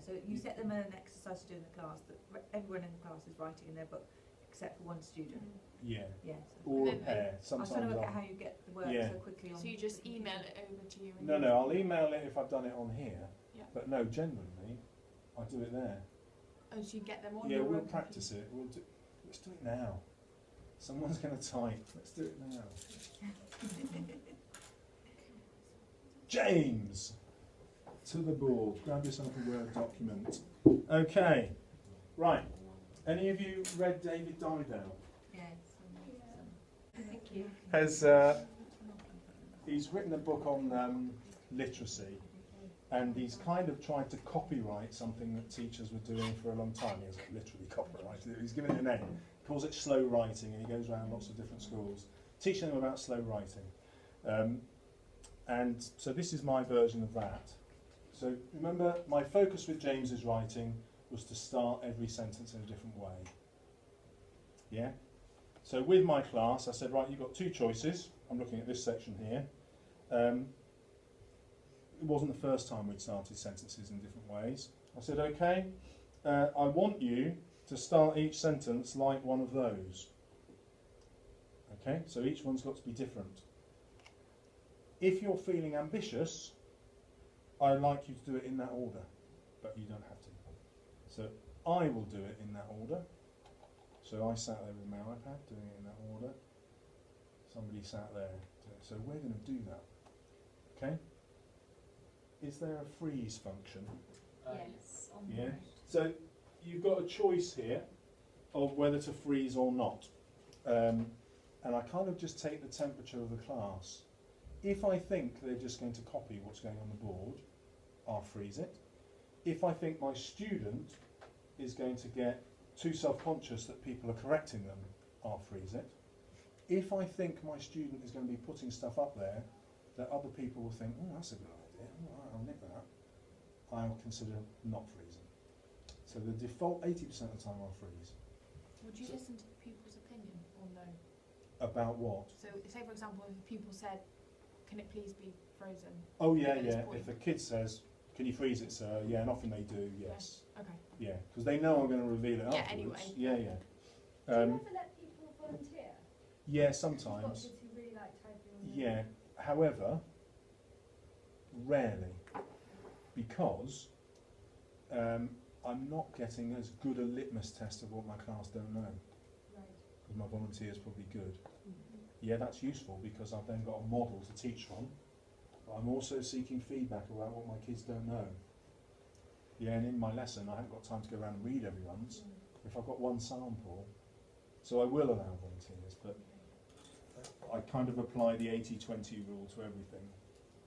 so you set them an exercise to do in the class that everyone in the class is writing in their book except for one student. Yeah. Yeah. Or a pair. I was Sometimes trying to work out how you get the work so quickly on. So you just email it over to you? And No, no, I'll email it if I've done it on here. Yeah. But no, generally, I do it there. Oh, so you get them on Yeah, your we'll own practice it. Let's do it now. Someone's going to type. Let's do it now. James, to the board. Grab yourself a Word document. Okay, right. Any of you read David Didau? Yeah. Thank you. He's written a book on literacy, and he's kind of tried to copyright something that teachers were doing for a long time. He hasn't literally copyrighted it. He's given it a name. He calls it slow writing, and he goes around lots of different schools teaching them about slow writing. And so this is my version of that. So remember, my focus with James's writing was to start every sentence in a different way. Yeah? So with my class, I said, right, you've got two choices. I'm looking at this section here. It wasn't the first time we'd started sentences in different ways. I said, okay, I want you to start each sentence like one of those. Okay, so each one's got to be different. If you're feeling ambitious, I'd like you to do it in that order, but you don't have to. So I will do it in that order. So I sat there with my iPad doing it in that order. Somebody sat there. So we're going to do that. Okay? Is there a freeze function? Yes. Yeah. So you've got a choice here of whether to freeze or not. And I kind of just take the temperature of the class. If I think they're just going to copy what's going on the board, I'll freeze it. If I think my student is going to get too self-conscious that people are correcting them, I'll freeze it. If I think my student is going to be putting stuff up there that other people will think, oh, that's a good idea, all right, I'll nick that, I'll consider not freezing. So the default 80% of the time I'll freeze. Would you listen to the pupil's opinion or no? About what? So say for example if a pupil said, can it please be frozen? Oh yeah, yeah. If a kid says, can you freeze it, sir? Yeah, and often they do, yes. Okay. Yeah, because they know I'm going to reveal it Yeah, afterwards. anyway. Yeah, yeah. Do you ever let people volunteer? Yeah, You've got sometimes. kids who really like typing. Yeah, however, rarely, because I'm not getting as good a litmus test of what my class don't know, Right. because my volunteer's probably good. Yeah, that's useful because I've then got a model to teach from, but I'm also seeking feedback about what my kids don't know. Yeah, and in my lesson I haven't got time to go around and read everyone's. If I've got one sample, so I will allow volunteers, but I kind of apply the 80-20 rule to everything,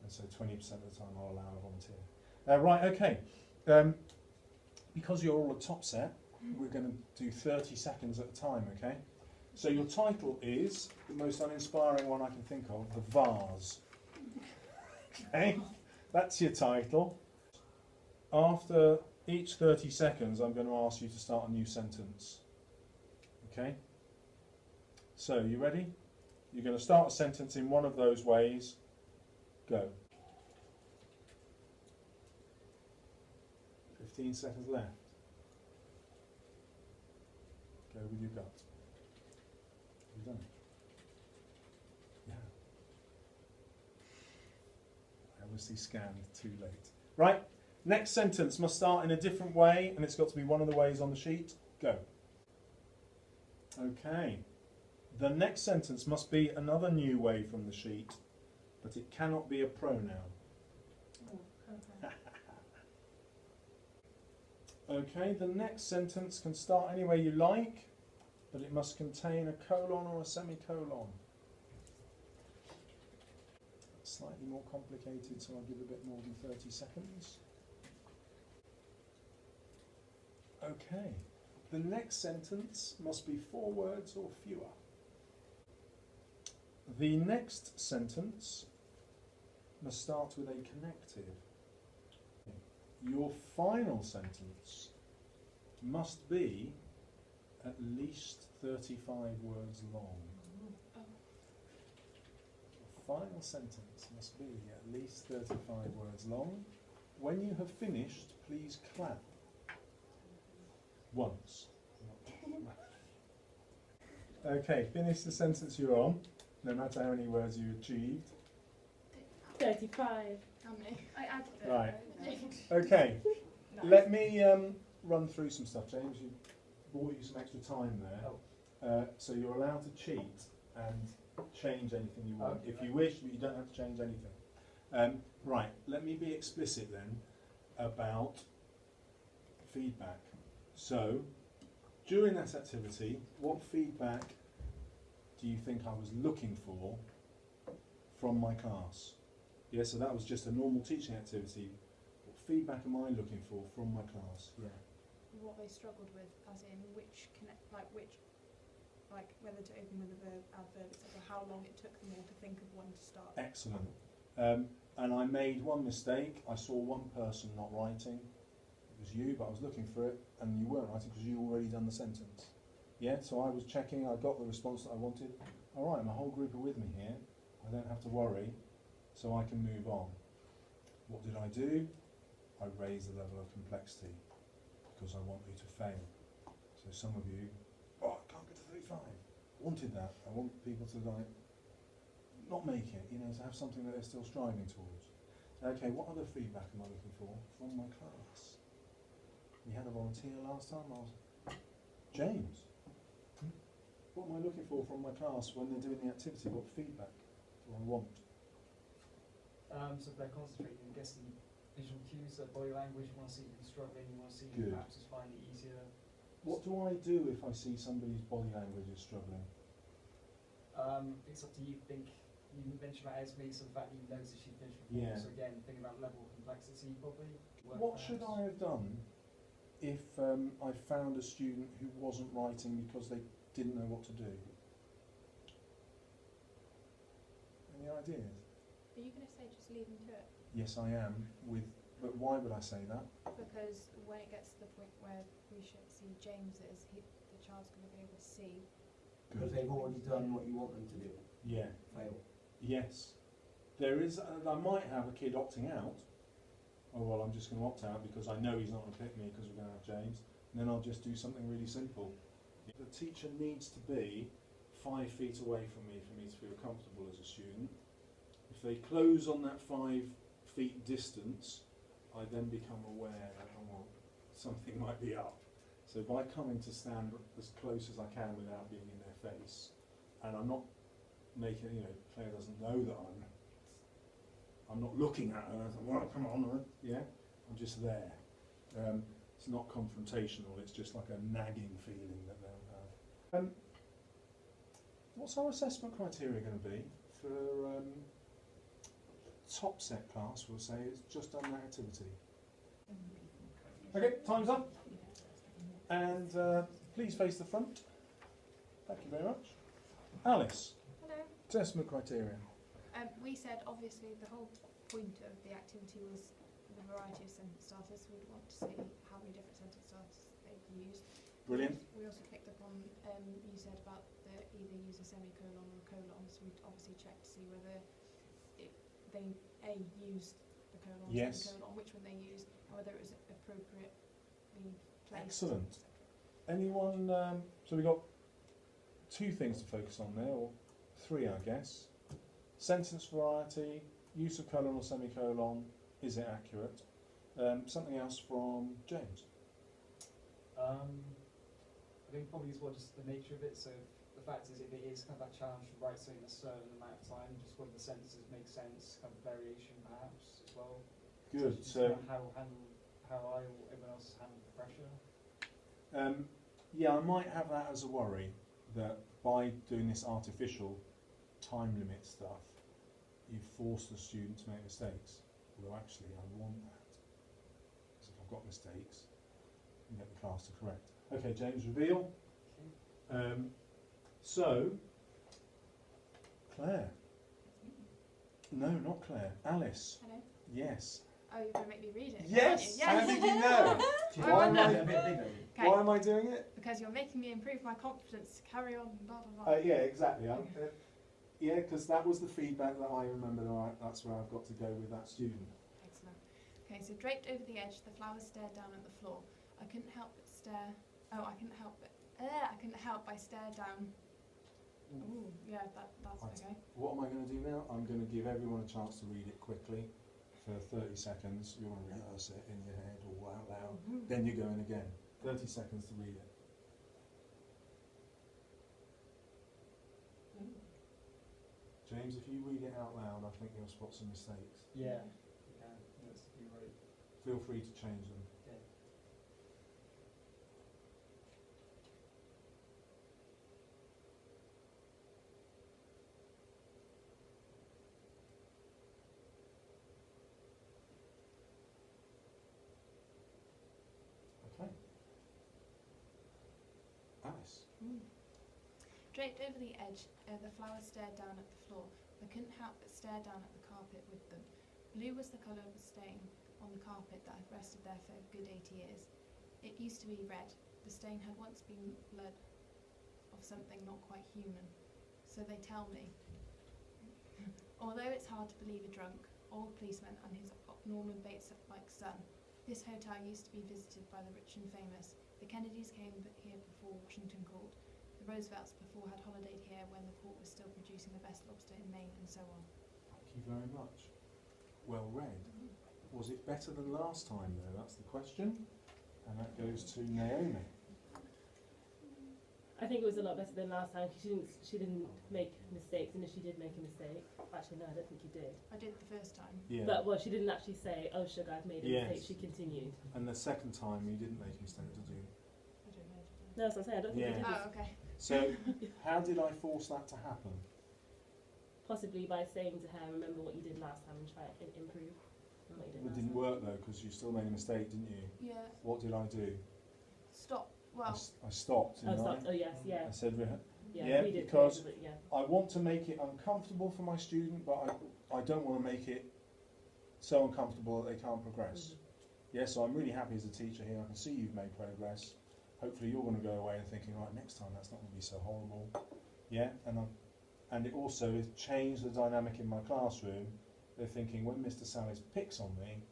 and so 20% of the time I'll allow a volunteer. Right, okay. Because you're all a top set, we're going to do 30 seconds at a time, okay? So your title is, the most uninspiring one I can think of, The Vase. Okay, that's your title. After each 30 seconds, I'm going to ask you to start a new sentence. Okay? So, you ready? You're going to start a sentence in one of those ways. Go. 15 seconds left. Go with your gut. You've done it. Yeah. I obviously scanned too late. Right, next sentence must start in a different way, and it's got to be one of the ways on the sheet. Go. Okay. The next sentence must be another new way from the sheet, but it cannot be a pronoun. Okay, the next sentence can start any way you like, but it must contain a colon or a semicolon. Slightly more complicated, so I'll give a bit more than 30 seconds. Okay, the next sentence must be 4 words or fewer. The next sentence must start with a connective. Your final sentence must be at least 35 words long. Your final sentence must be at least 35 words long. When you have finished, please clap. Once. Okay, finish the sentence you're on, no matter how many words you achieved. 35. How many? I added it. Right. though. Okay, Nice. let me run through some stuff, James. You bought you some extra time there. So you're allowed to cheat and change anything you want if you wish, but you don't have to change anything. Right, let me be explicit then about feedback. So, during that activity, what feedback do you think I was looking for from my class? Yeah, so that was just a normal teaching activity. What feedback am I looking for from my class? Yeah. What they struggled with, as in which whether to open with a verb, adverb, etc. How long it took them all to think of one to start. Excellent. And I made one mistake. I saw one person not writing. It was you, but I was looking for it, and you weren't writing because you already done the sentence. Yeah, so I was checking. I got the response that I wanted. All right, my whole group are with me here. I don't have to worry, so I can move on. What did I do? I raised the level of complexity because I want you to fail. So some of you, oh, I can't get to 35. Wanted that. I want people to like not make it, you know, to have something that they're still striving towards. Okay, what other feedback am I looking for from my class? We had a volunteer last time. James. What am I looking for from my class when they're doing the activity? What feedback do I want? So if they're concentrating, I'm guessing visual cues, so body language, you want to see them struggling, you want to see Good. them perhaps just find it easier. What do I do if I see somebody's body language is struggling? It's up to you. You mentioned about Esme, so the fact that you noticed she finished before, Yeah. so again, think about level of complexity probably. What should I have done if I found a student who wasn't writing because they didn't know what to do? Any ideas? Are you going to say just leave them to it? Yes, I am. But why would I say that? Because when it gets to the point where we should see James's, the child's going to be able to see. Because they've already done what you want them to do. Yeah. Fail. Yes. There is. I might have a kid opting out. Oh well, I'm just going to opt out because I know he's not going to pick me because we're going to have James. And then I'll just do something really simple. The teacher needs to be 5 feet away from me for me to feel comfortable as a student. If they close on that 5 feet distance, I then become aware that something might be up. So by coming to stand as close as I can without being in their face, and I'm not making, Claire doesn't know that I'm not looking at her, I'm like, well, come on, yeah, I'm just there. It's not confrontational, it's just like a nagging feeling that they'll have. What's our assessment criteria going to be for top set class? We'll say it's just done that activity. Okay, time's up. And please face the front. Thank you very much. Alice, Hello. assessment criteria. We said obviously the whole point of the activity was the variety of sentence starters. We'd want to see how many different sentence starters they've used. Brilliant. We also picked up on you said about either use a semicolon or a colon, so we'd obviously check to see whether they used the colon, Yes. semicolon, which one they used, and whether it was appropriately placed. Excellent. Anyone? So we've got 2 things to focus on there, or 3, I guess. Sentence variety, use of colon or semicolon, is it accurate? Something else from James? I think probably as well just the nature of it, so the fact is if it is kind of that challenge to write something in a certain amount of time, just whether the sentences make sense, kind of variation perhaps as well. Good. Just So how I or everyone else handle the pressure. yeah, I might have that as a worry, that by doing this artificial time limit stuff, you force the student to make mistakes. Although actually I want that. Because if I've got mistakes, I can get the class to correct. Okay, James, reveal. So, Claire. No, not Claire. Alice. Hello. Yes. Oh, you're going to make me read it? Yes! aren't How you? did you know? I Why am wonder. A bit bigger. Okay. Why am I doing it? Because you're making me improve my confidence to carry on. Blah blah blah. Yeah, exactly. Yeah, because that was the feedback that I remember. That's where I've got to go with that student. Excellent. Okay, so draped over the edge, the flowers stared down at the floor. I couldn't help but stare. Oh, I couldn't help but stare down. Ooh, yeah, that's Right. okay. What am I going to do now? I'm going to give everyone a chance to read it quickly for 30 seconds. You're going to rehearse it in your head or out loud. Then you're going again. 30 seconds to read it. James, if you read it out loud, I think you'll spot some mistakes. Yeah, you can. That's you're right. Feel free to change them. Okay. Okay. Alice. Draped over the edge, the flowers stared down at the floor. I couldn't help but stare down at the carpet with them. Blue was the colour of the stain on the carpet that had rested there for a good 80 years. It used to be red. The stain had once been blood of something not quite human. So they tell me. Although it's hard to believe a drunk, old policeman and his Norman Bates-like son, this hotel used to be visited by the rich and famous. The Kennedys came here before Washington called. The Roosevelts before had holidayed here when the port was still producing the best lobster in Maine, and so on. Thank you very much. Well read. Was it better than last time though? That's the question. And that goes to Naomi. I think it was a lot better than last time. She didn't make mistakes, and if she did make a mistake, actually no, I don't think you did. I did the first time. Yeah. But well, she didn't actually say, "Oh, sugar, I've made a Yes. mistake." She continued. And the second time you didn't make a mistake, did you? I don't know. No, that's what I'm saying. I don't think Yeah. you did. Oh, okay. So, how did I force that to happen? Possibly by saying to her, "Remember what you did last time and try and improve." on what you did It last didn't time. work though, because you still made a mistake, didn't you? Yeah. What did I do? Stop. I, Well, I stopped, Oh, didn't stop. Oh, yes, I? yeah. I said, Yeah, we did. because but yeah. I want to make it uncomfortable for my student, but I don't want to make it so uncomfortable that they can't progress. Yeah, so I'm really happy as a teacher here. I can see you've made progress. Hopefully you're going to go away and thinking, right, next time that's not going to be so horrible. Yeah, and it also has changed the dynamic in my classroom. They're thinking, when Mr. Salis picks on me,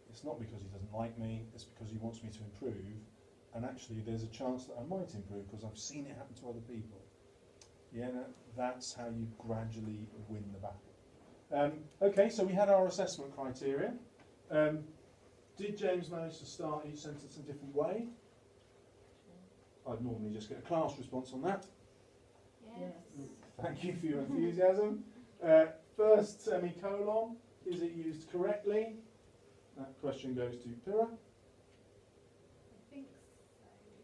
it's not because he doesn't like me, it's because he wants me to improve. And actually there's a chance that I might improve because I've seen it happen to other people. Yeah, that's how you gradually win the battle. Okay, so we had our assessment criteria. Did James manage to start each sentence in a different way? I'd normally just get a class response on that. yes. Thank you for your enthusiasm. First semicolon, is it used correctly? That question goes to Pyrrha. I think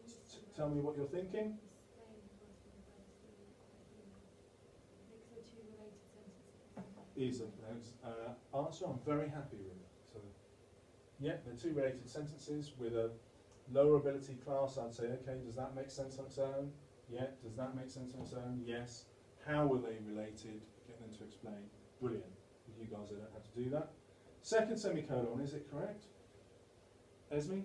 so. Tell me what you're thinking. Is an answer I'm very happy with. So, yeah, they're two related sentences with a lower ability class. I'd say, okay, does that make sense on its own? Yeah. Does that make sense on its own? Yes. How are they related? Get them to explain. Brilliant. With you guys, I don't have to do that. Second semicolon, is it correct? Esme?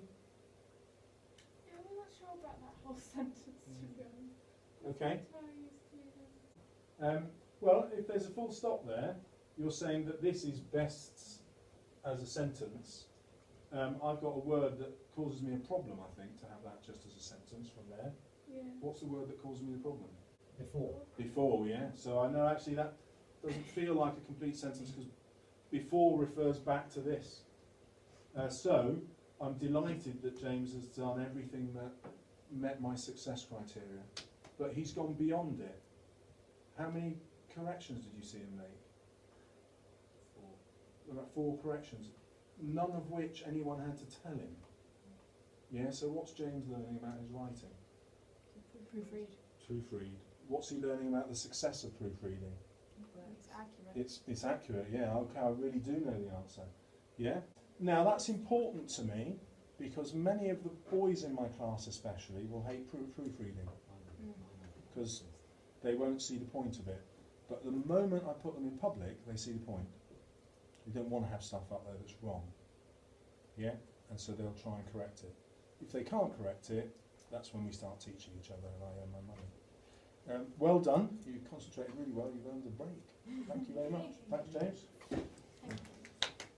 Yeah, I'm not sure about that whole sentence, to be honest. Okay. That's how I used to use it. Well, if there's a full stop there, you're saying that this is best as a sentence. I've got a word that causes me a problem, I think, to have that just as a sentence from there. Yeah. What's the word that causes me the problem? Before. Before, yeah. So I know actually that doesn't feel like a complete sentence because before refers back to this. So I'm delighted that James has done everything that met my success criteria. But he's gone beyond it. How many corrections did you see him make? 4. About 4 corrections, none of which anyone had to tell him. Yeah, so what's James learning about his writing? Proofread. Proofread. What's he learning about the success of proofreading? It's accurate. It's accurate, yeah, okay, I really do know the answer. Yeah? Now that's important to me because many of the boys in my class especially will hate proofreading because they won't see the point of it. But the moment I put them in public, they see the point. You don't want to have stuff up there that's wrong. Yeah? And so they'll try and correct it. If they can't correct it, that's when we start teaching each other and I earn my money. Well done. You concentrated really well. You've earned a break. Thank you very much. Thanks, James. Thank you.